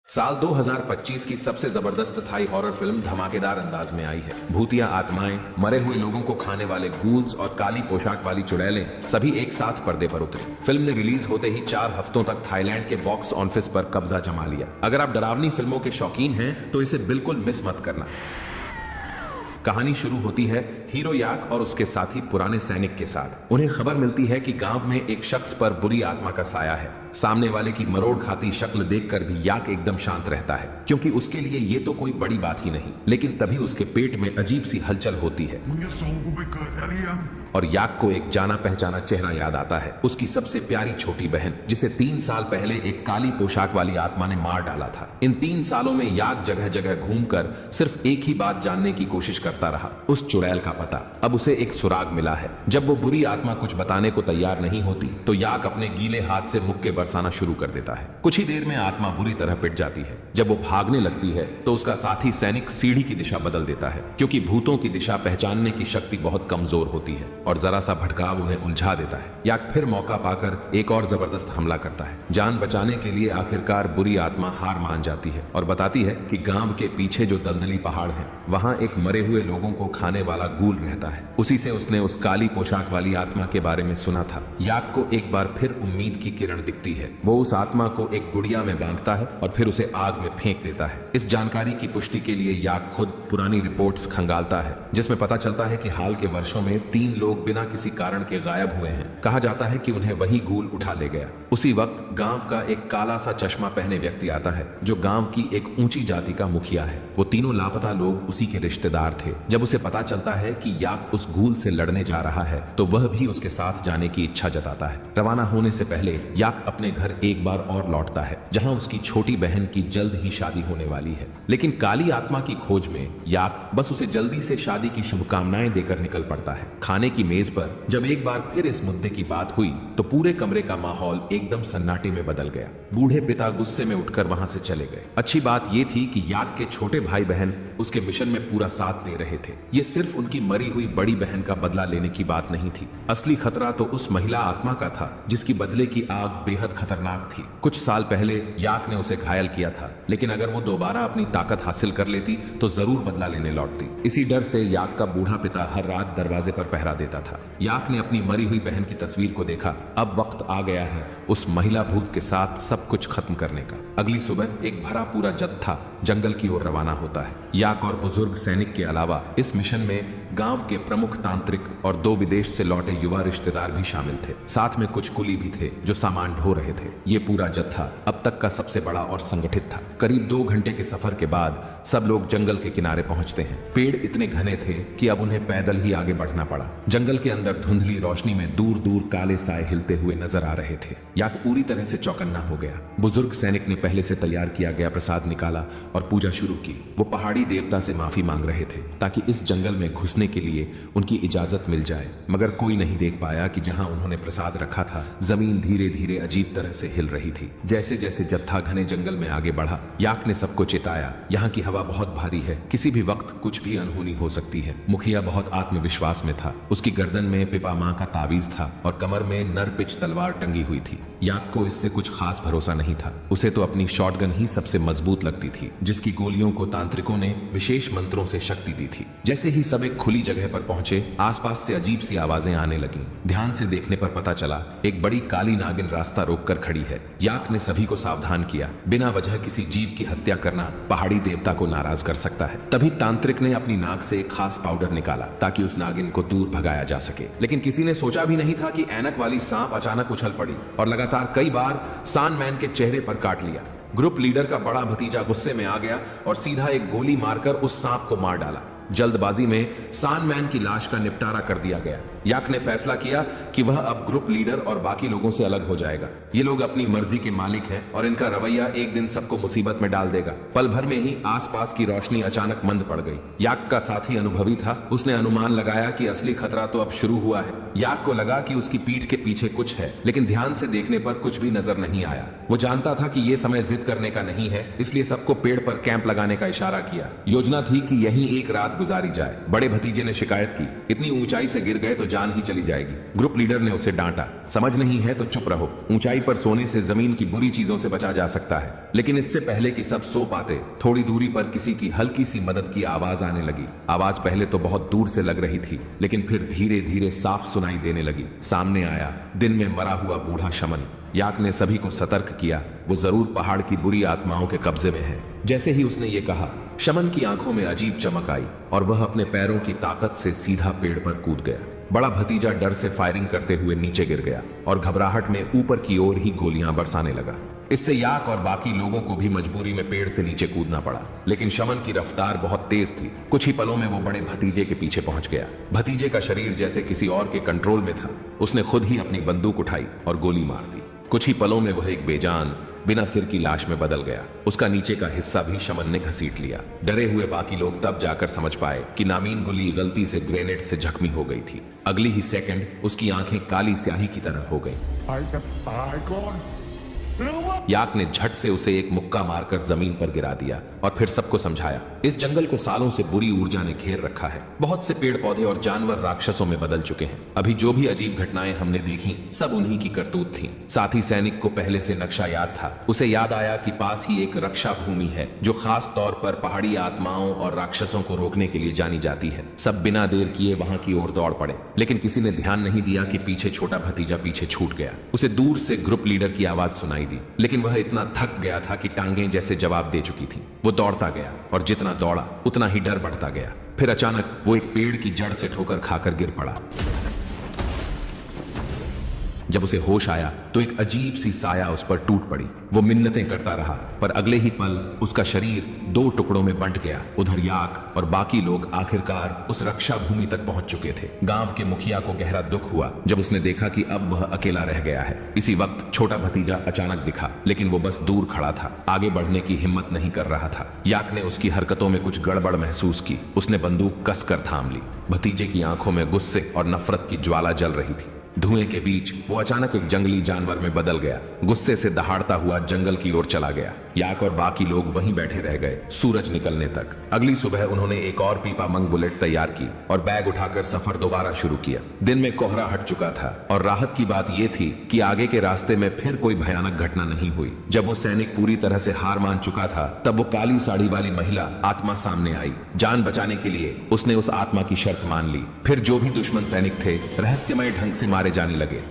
साल 2025 की सबसे जबरदस्त थाई हॉरर फिल्म धमाकेदार अंदाज में आई है। भूतिया आत्माएं, मरे हुए लोगों को खाने वाले गूल्स और काली पोशाक वाली चुड़ैलें सभी एक साथ पर्दे पर उतरी। फिल्म ने रिलीज होते ही 4 हफ्तों तक थाईलैंड के बॉक्स ऑफिस पर कब्जा जमा लिया। अगर आप डरावनी फिल्मों के शौकीन हैं तो इसे बिल्कुल मिस मत करना। कहानी शुरू होती है हीरो याक और उसके साथी पुराने सैनिक के साथ। उन्हें खबर मिलती है कि गांव में एक शख्स पर बुरी आत्मा का साया है। सामने वाले की मरोड़ खाती शक्ल देखकर भी याक एकदम शांत रहता है, क्योंकि उसके लिए ये तो कोई बड़ी बात ही नहीं। लेकिन तभी उसके पेट में अजीब सी हलचल होती है और याक को एक जाना पहचाना चेहरा याद आता है। उसकी सबसे प्यारी छोटी बहन, जिसे 3 साल पहले एक काली पोशाक वाली आत्मा ने मार डाला था। इन 3 सालों में याक जगह जगह घूमकर सिर्फ एक ही बात जानने की कोशिश करता रहा, उस चुड़ैल का पता। अब उसे एक सुराग मिला है। जब वो बुरी आत्मा कुछ बताने को तैयार नहीं होती तो याक अपने गीले हाथ से मुक्के बरसाना शुरू कर देता है। कुछ ही देर में आत्मा बुरी तरह पिट जाती है। जब वो भागने लगती है तो उसका साथी सैनिक सीढ़ी की दिशा बदल देता है, क्योंकि भूतों की दिशा पहचानने की शक्ति बहुत कमजोर होती है और जरा सा भटकाव उन्हें उलझा देता है। याक फिर मौका पाकर एक और जबरदस्त हमला करता है। जान बचाने के लिए आखिरकार बुरी आत्मा हार मान जाती है और बताती है कि गांव के पीछे जो दलदली पहाड़ है, वहां एक मरे हुए लोगों को खाने वाला गूल रहता है। उसी से उसने उस काली पोशाक वाली आत्मा के बारे में सुना था। याक को एक बार फिर उम्मीद की किरण दिखती है। वो उस आत्मा को एक गुड़िया में बांधता है और फिर उसे आग में फेंक देता है। इस जानकारी की पुष्टि के लिए याक खुद पुरानी रिपोर्ट्स खंगालता है, जिसमें पता चलता है कि हाल के वर्षों में 3 लोग बिना किसी कारण के गायब हुए हैं। कहा जाता है कि उन्हें वही गूल उठा ले गया। उसी वक्त गांव का एक काला सा चश्मा पहने व्यक्ति आता है, जो गांव की एक ऊंची जाति का मुखिया है। वो तीनों लापता लोग उसी के रिश्तेदार थे। जब उसे पता चलता है कि याक उस गूल से लड़ने जा रहा है तो वह भी उसके साथ जाने की इच्छा जताता है। रवाना होने से पहले याक अपने घर एक बार और लौटता है, जहां उसकी छोटी बहन की जल्द ही शादी होने वाली है। लेकिन काली आत्मा की खोज में याक बस उसे जल्दी से शादी की शुभकामनाएं देकर निकल पड़ता है। खाने की मेज पर जब एक बार फिर इस मुद्दे की बात हुई तो पूरे कमरे का माहौल एकदम सन्नाटे में बदल गया। बूढ़े पिता गुस्से में उठकर वहां से चले गए। अच्छी बात यह थी कि याक के छोटे भाई बहन उसके मिशन में पूरा साथ दे रहे थे। ये सिर्फ उनकी मरी हुई बड़ी बहन का बदला लेने की बात नहीं थी। असली खतरा तो उस महिला आत्मा का था, जिसकी बदले की आग बेहद खतरनाक थी। कुछ साल पहले याक ने उसे घायल किया था, लेकिन अगर वो दोबारा अपनी ताकत हासिल कर लेती तो जरूर बदला लेने लौटती। इसी डर से याक का बूढ़ा पिता हर रात दरवाजे पर पहरा देता था। याक ने अपनी मरी हुई बहन की तस्वीर को देखा। अब वक्त आ गया है उस महिला भूत के साथ सब कुछ खत्म करने का। अगली सुबह एक भरा पूरा जत्था जंगल की ओर रवाना होता है। याक और बुजुर्ग सैनिक के अलावा इस मिशन में गांव के प्रमुख तांत्रिक और 2 विदेश से लौटे युवा रिश्तेदार भी शामिल थे। साथ में कुछ कुली भी थे जो सामान ढो रहे थे। ये पूरा जत्था अब तक का सबसे बड़ा और संगठित था। करीब 2 घंटे के सफर के बाद सब लोग जंगल के किनारे पहुंचते हैं। पेड़ इतने घने थे कि अब उन्हें पैदल ही आगे बढ़ना पड़ा। जंगल के अंदर धुंधली रोशनी में दूर दूर काले साए हिलते हुए नजर आ रहे थे। याक पूरी तरह से चौकन्ना हो गया। बुजुर्ग सैनिक ने पहले से तैयार किया गया प्रसाद निकाला और पूजा शुरू की। वो पहाड़ी देवता से माफी मांग रहे थे ताकि इस जंगल में घुसने के लिए उनकी इजाजत मिल जाए, मगर कोई नहीं देख पाया कि जहां उन्होंने प्रसाद रखा था जमीन धीरे धीरे अजीब तरह से हिल रही थी। जैसे जैसे जत्था घने जंगल में आगे बढ़ा, याक ने सबको चेताया, यहाँ की हवा बहुत भारी है, किसी भी वक्त कुछ भी अनहोनी हो सकती है। मुखिया बहुत आत्मविश्वास में था। उसकी गर्दन में पिपा मां का तावीज था और कमर में नरपिच तलवार टंगी हुई थी। याक को इससे कुछ खास भरोसा नहीं था। उसे तो अपनी शॉटगन ही सबसे मजबूत लगती थी, जिसकी गोलियों को तांत्रिकों ने विशेष मंत्रों से शक्ति दी थी। जैसे ही सब एक खुली जगह पर पहुंचे, आसपास से अजीब सी आवाजें आने लगीं। ध्यान से देखने पर पता चला एक बड़ी काली नागिन रास्ता रोककर खड़ी है। याक ने सभी को सावधान किया, बिना वजह किसी जीव की हत्या करना पहाड़ी देवता को नाराज कर सकता है। तभी तांत्रिक ने अपनी नाक से एक खास पाउडर निकाला ताकि उस नागिन को दूर भगाया जा सके। लेकिन किसी ने सोचा भी नहीं था कि ऐनक वाली सांप अचानक उछल पड़ी और लगातार कई बार सान मैन के चेहरे पर काट लिया। ग्रुप लीडर का बड़ा भतीजा गुस्से में आ गया और सीधा एक गोली मारकर उस सांप को मार डाला। जल्दबाजी में सान मैन की लाश का निपटारा कर दिया गया। याक ने फैसला किया कि वह अब ग्रुप लीडर और बाकी लोगों से अलग हो जाएगा। ये लोग अपनी मर्जी के मालिक हैं और इनका रवैया एक दिन सबको मुसीबत में डाल देगा। पल भर में ही आसपास की रोशनी अचानक मंद पड़ गई। याक का साथी अनुभवी था। उसने अनुमान लगाया कि असली खतरा तो अब शुरू हुआ है। याक को लगा कि उसकी पीठ के पीछे कुछ है, लेकिन ध्यान से देखने पर कुछ भी नजर नहीं आया। वो जानता था कि ये समय जिद करने का नहीं है, इसलिए सबको पेड़ पर कैंप लगाने का इशारा किया। योजना थी कि यहीं एक रात रात गुजारी जाए। बड़े भतीजे ने शिकायत की, इतनी ऊंचाई से गिर गए तो जान ही चली जाएगी। ग्रुप लीडर ने उसे डांटा, समझ नहीं है तो चुप रहो, ऊंचाई पर सोने से जमीन की बुरी चीजों से बचा जा सकता है। लेकिन इससे पहले कि सब सो पाते, थोड़ी दूरी पर किसी की हल्की सी मदद की आवाज आने लगी। आवाज पहले तो बहुत दूर से लग रही थी, लेकिन फिर धीरे धीरे साफ सुनाई देने लगी। सामने आया दिन में मरा हुआ बूढ़ा शमन। याक ने सभी को सतर्क किया, वो जरूर पहाड़ की बुरी आत्माओं के कब्जे में है। जैसे ही उसने ये कहा, शमन की आंखों में अजीब चमक आई और वह अपने पैरों की ताकत से सीधा पेड़ पर कूद गया। बड़ा भतीजा डर से फायरिंग करते हुए नीचे गिर गया और घबराहट में ऊपर की ओर ही गोलियां बरसाने लगा। इससे याक और बाकी लोगों को भी मजबूरी में पेड़ से नीचे कूदना पड़ा। लेकिन शमन की रफ्तार बहुत तेज थी। कुछ ही पलों में वो बड़े भतीजे के पीछे पहुंच गया। भतीजे का शरीर जैसे किसी और के कंट्रोल में था। उसने खुद ही अपनी बंदूक उठाई और गोली मार दी। कुछ ही पलों में वह एक बेजान, बिना सिर की लाश में बदल गया। उसका नीचे का हिस्सा भी शमन ने घसीट लिया। डरे हुए बाकी लोग तब जाकर समझ पाए कि नामीन गुली गलती से ग्रेनेड से जख्मी हो गई थी। अगली ही सेकंड उसकी आंखें काली स्याही की तरह हो गईं। याक ने झट से उसे एक मुक्का मारकर जमीन पर गिरा दिया और फिर सबको समझाया, इस जंगल को सालों से बुरी ऊर्जा ने घेर रखा है। बहुत से पेड़ पौधे और जानवर राक्षसों में बदल चुके हैं। अभी जो भी अजीब घटनाएं हमने देखी, सब उन्हीं की करतूत थी। साथ ही सैनिक को पहले से नक्शा याद था। उसे याद आया कि पास ही एक रक्षा भूमि है जो खास तौर पर पहाड़ी आत्माओं और राक्षसों को रोकने के लिए जानी जाती है। सब बिना देर किए वहां की ओर दौड़ पड़े, लेकिन किसी ने ध्यान नहीं दिया कि पीछे छोटा भतीजा पीछे छूट गया। उसे दूर से ग्रुप लीडर की आवाज सुनाई दी, लेकिन वह इतना थक गया था कि टांगें जैसे जवाब दे चुकी थी। वो दौड़ता गया और जितना दौड़ा उतना ही डर बढ़ता गया। फिर अचानक वो एक पेड़ की जड़ से ठोकर खाकर गिर पड़ा। जब उसे होश आया तो एक अजीब सी साया उस पर टूट पड़ी। वो मिन्नतें करता रहा, पर अगले ही पल उसका शरीर 2 टुकड़ों में बंट गया। उधर याक और बाकी लोग आखिरकार उस रक्षा भूमि तक पहुंच चुके थे। गांव के मुखिया को गहरा दुख हुआ जब उसने देखा कि अब वह अकेला रह गया है। इसी वक्त छोटा भतीजा अचानक दिखा, लेकिन वो बस दूर खड़ा था, आगे बढ़ने की हिम्मत नहीं कर रहा था। याक ने उसकी हरकतों में कुछ गड़बड़ महसूस की। उसने बंदूक कसकर थाम ली। भतीजे की आंखों में गुस्से और नफरत की ज्वाला जल रही थी। धुएं के बीच वो अचानक एक जंगली जानवर में बदल गया। गुस्से से दहाड़ता हुआ जंगल की ओर चला गया। याक और बाकी लोग वहीं बैठे रह गए सूरज निकलने तक। अगली सुबह उन्होंने एक और पीपा मंग बुलेट तैयार की और बैग उठाकर सफर दोबारा शुरू किया। दिन में कोहरा हट चुका था और राहत की बात यह थी कि आगे के रास्ते में फिर कोई भयानक घटना नहीं हुई। जब वो सैनिक पूरी तरह से हार मान चुका था, तब वो काली साड़ी वाली महिला आत्मा सामने आई। जान बचाने के लिए उसने उस आत्मा की शर्त मान ली। फिर जो भी दुश्मन सैनिक थे रहस्यमय ढंग से मारे जाने लगे।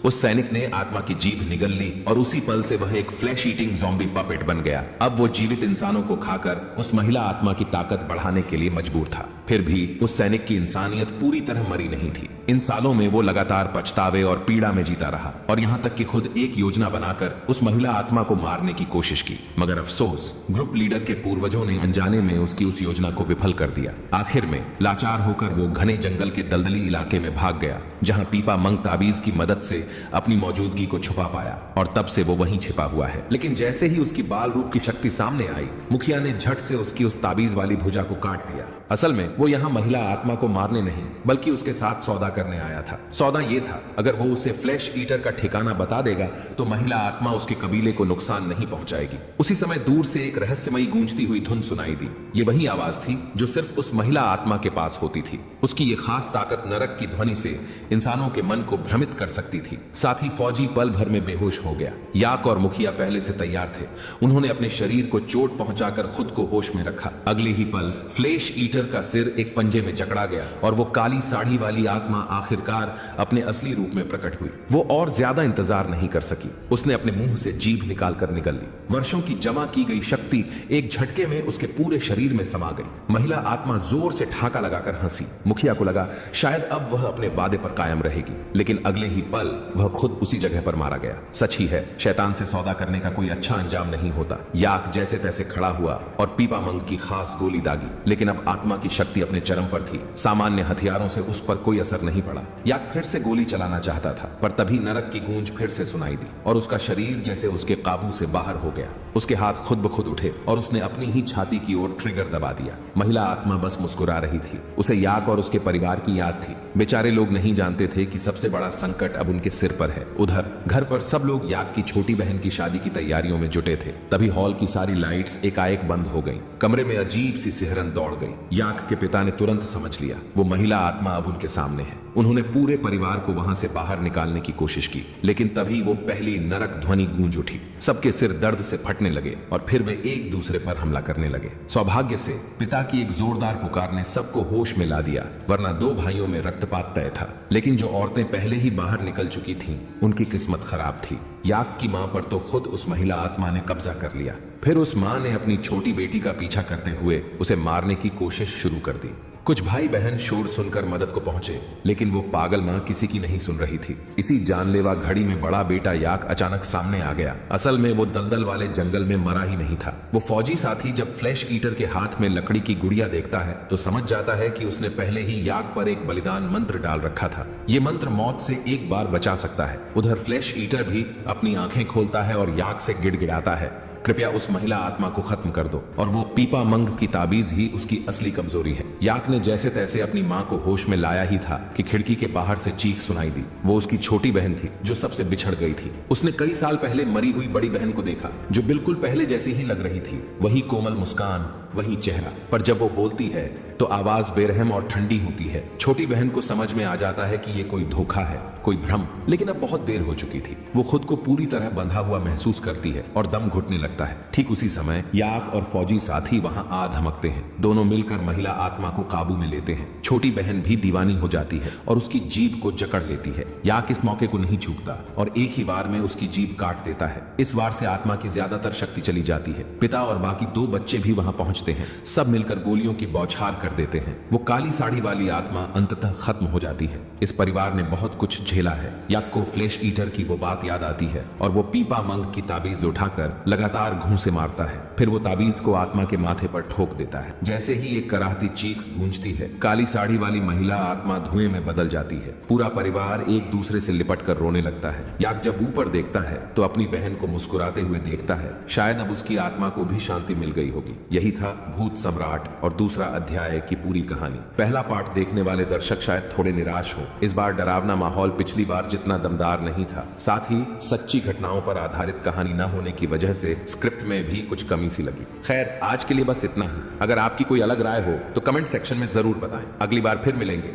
उस सैनिक ने आत्मा की जीभ निगल ली और उसी पल से वह एक फ्लैश ईटिंग ज़ॉम्बी पपेट बन गया। अब वो जीवित इंसानों को खाकर उस महिला आत्मा की ताकत बढ़ाने के लिए मजबूर था। फिर भी उस सैनिक की इंसानियत पूरी तरह मरी नहीं थी। इन सालों में वो लगातार पछतावे और पीड़ा में जीता रहा और यहाँ तक कि खुद एक योजना बनाकर उस महिला आत्मा को मारने की कोशिश की। मगर अफसोस, ग्रुप लीडर के पूर्वजों ने अनजाने में उसकी उस योजना को विफल कर दिया। आखिर में लाचार होकर वो घने जंगल के दलदली इलाके में भाग गया, जहाँ पीपा मंग ताबीज की मदद से अपनी मौजूदगी को छुपा पाया और तब से वो वहीं छिपा हुआ है। लेकिन जैसे ही उसकी बाल रूप की शक्ति सामने आई, मुखिया ने झट से उसकी उस ताबीज वाली भुजा को काट दिया। असल में वो यहाँ महिला आत्मा को मारने नहीं, बल्कि उसके साथ सौदा करने आया था। सौदा ये था, अगर वो उसे फ्लैश ईटर का ठिकाना बता देगा तो महिला आत्मा उसके कबीले को नुकसान नहीं पहुंचाएगी। उसी समय दूर से एक रहस्यमयी गूंजती हुई धुन सुनाई दी। ये वही आवाज थी जो सिर्फ उस महिला आत्मा के पास होती थी। उसकी ये खास ताकत नरक की ध्वनि से इंसानों के मन को भ्रमित कर सकती थी। साथ ही फौजी पल भर में बेहोश हो गया। याक और मुखिया पहले से तैयार थे। उन्होंने अपने शरीर को चोट पहुंचाकर खुद को होश में रखा। अगले ही पल फ्लैश ईटर का सिर एक पंजे में जकड़ा गया और वो काली साड़ी वाली आत्मा आखिरकार अपने असली रूप में प्रकट हुई। वो और ज्यादा इंतजार नहीं कर सकी। उसने अपने मुंह से जीभ निकालकर निगल ली। वर्षों की जमा की गई शक्ति एक झटके में उसके पूरे शरीर में समा गई। महिला आत्मा जोर से ठाका लगाकर हंसी। मुखिया को लगा शायद अब वह अपने वादे पर कायम रहेगी, लेकिन अगले ही पल वह खुद उसी जगह पर मारा गया। सच ही है, शैतान से सौदा करने का कोई अच्छा अंजाम नहीं होता। याक जैसे तैसे खड़ा हुआ और पीपा मंग की खास गोली दागी, लेकिन अब आत्मा की शक्ति अपने चरम पर थी। सामान्य हथियारों से उस पर कोई असर नहीं पड़ा। याक फिर से गोली चलाना चाहता था, पर तभी नरक की गूंज फिर से सुनाई दी और उसका शरीर जैसे उसके काबू से बाहर हो गया। उसके हाथ खुद ब खुद उठे और उसने अपनी ही छाती की ओर ट्रिगर दबा दिया। महिला आत्मा बस मुस्कुरा रही थी। उसे याक और उसके परिवार की याद थी। बेचारे लोग नहीं जानते थे कि सबसे बड़ा संकट अब उनके सिर पर है। उधर घर पर सब लोग याक की छोटी बहन की शादी की तैयारियों में जुटे थे। तभी हॉल की सारी लाइट्स एकाएक बंद हो गईं। कमरे में अजीब सी सिहरन दौड़ गई। याक के पिता ने तुरंत समझ लिया वो महिला आत्मा अब उनके सामने है। उन्होंने पूरे परिवार को वहां से बाहर निकालने की कोशिश की, लेकिन तभी वो पहली नरक ध्वनि गूंज उठी। सबके सिर दर्द से फटने लगे और फिर वे एक दूसरे पर हमला करने लगे। सौभाग्य से पिता की एक जोरदार पुकार ने सबको होश में ला दिया, वरना दो भाइयों में रक्तपात तय था। लेकिन जो औरतें पहले ही बाहर निकल चुकी थीं, उनकी किस्मत खराब थी। याक की मां पर तो खुद उस महिला आत्मा ने कब्जा कर लिया। फिर उस मां ने अपनी छोटी बेटी का पीछा करते हुए उसे मारने की कोशिश शुरू कर दी। कुछ भाई बहन शोर सुनकर मदद को पहुंचे, लेकिन वो पागल मां किसी की नहीं सुन रही थी। इसी जानलेवा घड़ी में बड़ा बेटा याक अचानक सामने आ गया। असल में वो दलदल वाले जंगल में मरा ही नहीं था। वो फौजी साथी जब फ्लैश ईटर के हाथ में लकड़ी की गुड़िया देखता है तो समझ जाता है कि उसने पहले ही याक पर एक बलिदान मंत्र डाल रखा था। ये मंत्र मौत से एक बार बचा सकता है। उधर फ्लैश ईटर भी अपनी आंखें खोलता है और याक से गिड़गिड़ाता है, कृपया उस महिला आत्मा को खत्म कर दो। और वो पीपा मंग की ताबीज ही उसकी असली कमजोरी है। याक ने जैसे तैसे अपनी मां को होश में लाया ही था कि खिड़की के बाहर से चीख सुनाई दी। वो उसकी छोटी बहन थी जो सबसे बिछड़ गई थी। उसने कई साल पहले मरी हुई बड़ी बहन को देखा, जो बिल्कुल पहले जैसी ही लग रही थी। वही कोमल मुस्कान, वही चेहरा, पर जब वो बोलती है तो आवाज बेरहम और ठंडी होती है। छोटी बहन को समझ में आ जाता है कि ये कोई धोखा है, कोई भ्रम। लेकिन अब बहुत देर हो चुकी थी। वो खुद को पूरी तरह बंधा हुआ महसूस करती है और दम घुटने लगता है। ठीक उसी समय याक और फौजी साथी वहां आ धमकते हैं। दोनों मिलकर महिला आत्मा को काबू में लेते हैं। छोटी बहन भी दीवानी हो जाती है और उसकी जीभ को जकड़ लेती है। याक इस मौके को नहीं चूकता और एक ही वार में उसकी जीभ काट देता है। इस वार से आत्मा की ज्यादातर शक्ति चली जाती है। पिता और बाकी दो बच्चे भी वहां पहुंचते हैं। सब मिलकर गोलियों की बौछार कर देते हैं। वो काली साड़ी वाली आत्मा अंततः खत्म हो जाती है। इस परिवार ने बहुत कुछ झेला है। याक को फ्लैश ईटर की वो बात याद आती है और वो पीपा मंग की ताबीज उठाकर लगातार घूंसे मारता है। फिर वो ताबीज को आत्मा के माथे पर ठोक देता है। जैसे ही एक कराहती चीख गूंजती है, काली साड़ी वाली महिला आत्मा धुएं में बदल जाती है। पूरा परिवार एक दूसरे से लिपट कर रोने लगता है। याक जब ऊपर देखता है तो अपनी बहन को मुस्कुराते हुए देखता है। शायद अब उसकी आत्मा को भी शांति मिल गई होगी। यही था भूत सम्राट और दूसरा अध्याय की पूरी कहानी। पहला पार्ट देखने वाले दर्शक शायद थोड़े निराश हो। इस बार डरावना माहौल पिछली बार जितना दमदार नहीं था। साथ ही सच्ची घटनाओं पर आधारित कहानी न होने की वजह से स्क्रिप्ट में भी कुछ कमी सी लगी। खैर, आज के लिए बस इतना ही। अगर आपकी कोई अलग राय हो तो कमेंट सेक्शन में जरूर बताएं। अगली बार फिर मिलेंगे।